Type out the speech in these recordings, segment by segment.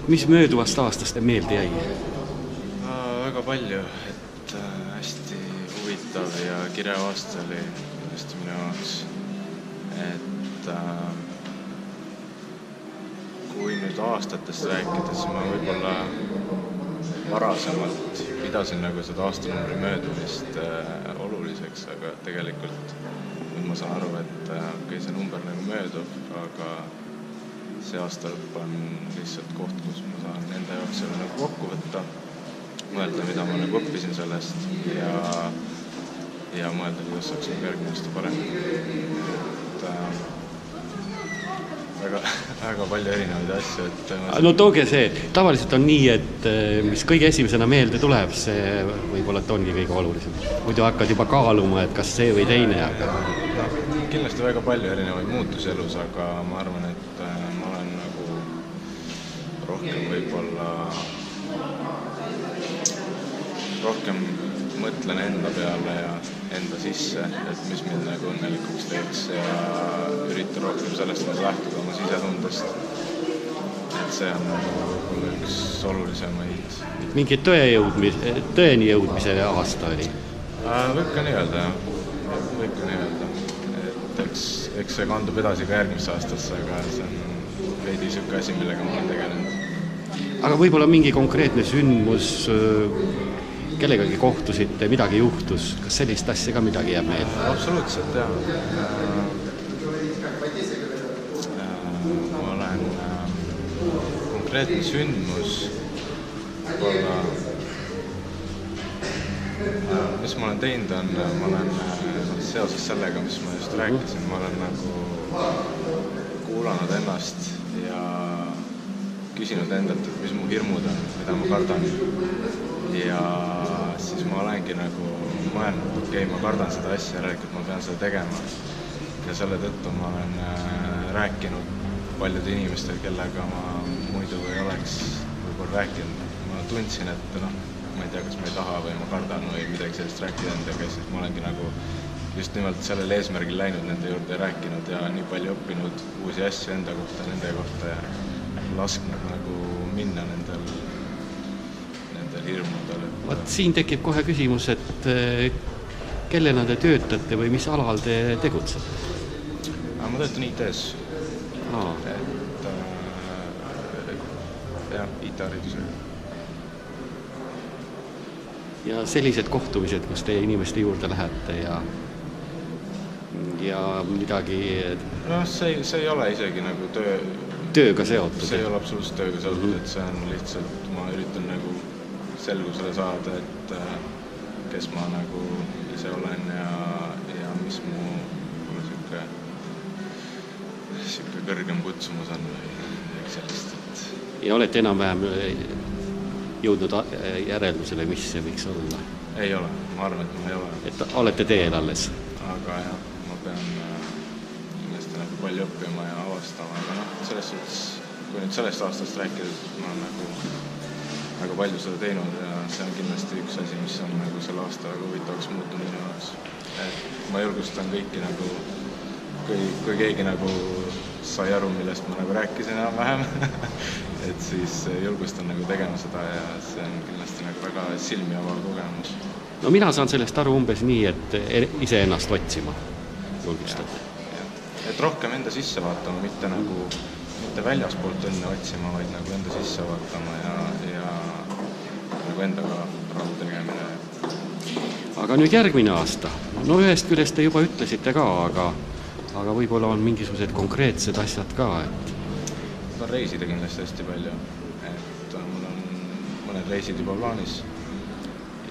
Mis mööduvast aastast meelde jäi? Väga palju, et hästi huvitav ja kirev aasta oli kindlasti minu jaoks. Et kui nüüd aastatest rääkida, siis ma võib-olla varasemalt pidasin nagu seda aastanumbri möödumist oluliseks, aga tegelikult nüüd ma saan aru, et see number nagu möödub, aga see aasta lõpp on lihtsalt koht, kus ma saan enda jaoks selle nagu kokku võtta, mõelda, mida ma nagu õppisin sellest ja mõelda, kuidas saaks nagu järgmine aasta parem. Väga palju erinevaid asju. No tooge see, tavaliselt on nii, et mis kõige esimesena meelde tuleb, see võib-olla ongi kõige olulisem. Muidu hakkad juba kaaluma, et kas see või teine. Kindlasti väga palju erinevaid muutusi elus, aga ma arvan, et ma olen nagu rohkem võib-olla rohkem mõtlen enda peale ja enda sisse, et mis mind nagu õnnelikuks teeks ja üritan rohkem sellest lähtuda oma sisetundest. Et see on nagu üks olulisemaid. Mingi tõeni jõudmise aasta oli? Võib ka nii öelda, jah. Võib ka nii öelda. Et eks see kandub edasi ka järgmisse aastasse, aga see on veidi siuke asi, millega ma olen tegelenud. Aga võib-olla mingi konkreetne sündmus, kellegagi kohtusite, midagi juhtus, kas sellist asja ka midagi jääb meelde? Absoluutselt, jah. Ma olen konkreetne sündmus, mis ma olen teinud on, ma olen seoses sellega, mis ma just rääkisin, ma olen nagu kuulanud ennast ja küsinud endalt, et mis mu hirmud on, mida ma kardan. Ja siis ma olengi nagu mõelnud, okei, ma kardan seda asja, järelikult ma pean seda tegema. Ja selle tõttu ma olen rääkinud paljude inimestel, kellega ma muidu ei oleks võib-olla rääkinud. Ma tundsin, et ma ei tea, kas ma ei taha või ma kardan või midagi sellist rääkida endaga, siis ma olengi nagu just nimelt sellel eesmärgil läinud nende juurde ja rääkinud ja nii palju õppinud uusi asju enda kohta, nende kohta ja lasknud nagu minna nendel hirmudel. Vaat siin tekib kohe küsimus, et kellena te töötate või mis alal te tegutsete? Ma töötan IT-s. IT-haridusega. Ja sellised kohtumised, kus te inimeste juurde lähete ja midagi... See ei ole isegi nagu tööga seotud. See ei ole absoluutselt tööga seotud, et see on lihtsalt, ma üritan nagu selgusele saada, et kes ma nagu ise olen ja mis mu siuke kõrgem kutsumus on või sellist. Ja olete enam-vähem jõudnud järeldusele, mis see võiks olla? Ei ole, ma arvan, et ma ei ole. Et olete teel alles? Aga jah, ma pean kindlasti nagu palju õppima ja avastama, aga selles suhtes, kui nüüd sellest aastast rääkida, ma olen nagu palju seda teinud ja see on kindlasti üks asi, mis on nagu selle aasta väga huvitavaks muutunud minu jaoks. Ma julgustan kõiki nagu, kui keegi nagu sai aru, millest ma nagu rääkisin enam-vähem, et siis julgustan nagu tegema seda ja see on kindlasti nagu väga silmi avav kogemus. No mina saan sellest aru umbes nii, et ise ennast otsima julgustada. Et rohkem enda sisse vaatama, mitte väljaspoolt õnne otsima, vaid nagu enda sisse vaatama ja nagu endaga rahu tegemine. Aga nüüd järgmine aasta. No ühest küljest te juba ütlesite ka, aga võib-olla on mingisugused konkreetsed asjad ka, et... Ma tahan reisida kindlasti hästi palju, et mul on mõned reisid juba plaanis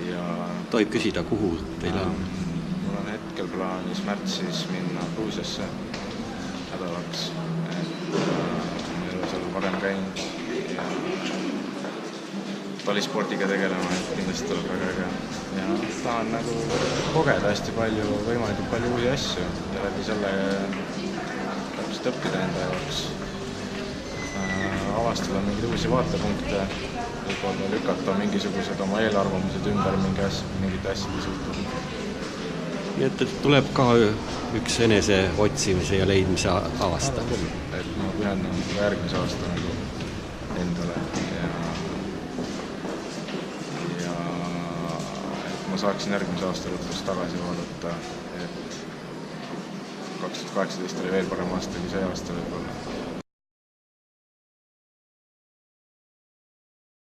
ja... Tohib küsida, kuhu teil on? Mul on hetkel plaanis märtsis minna Gruusiasse nädalaks, et ma ei ole seal varem käinud ja talispordiga tegelema, et kindlasti tuleb väga äge. Ja tahan nagu kogeda hästi palju, võimalikult palju uusi asju ja läbi selle täpselt õppida enda jaoks. Avastada mingeid uusi vaatepunkte, võib-olla lükata mingisugused oma eelarvamused ümber mingite asjade suhtes. Nii et tuleb ka üks enese otsimise ja leidmise aasta. Et ma pühendan järgmise aasta endale ja et ma saaksin järgmise aasta lõpus tagasi vaadata, et 2018 oli veel parem aasta kui see aasta võib-olla.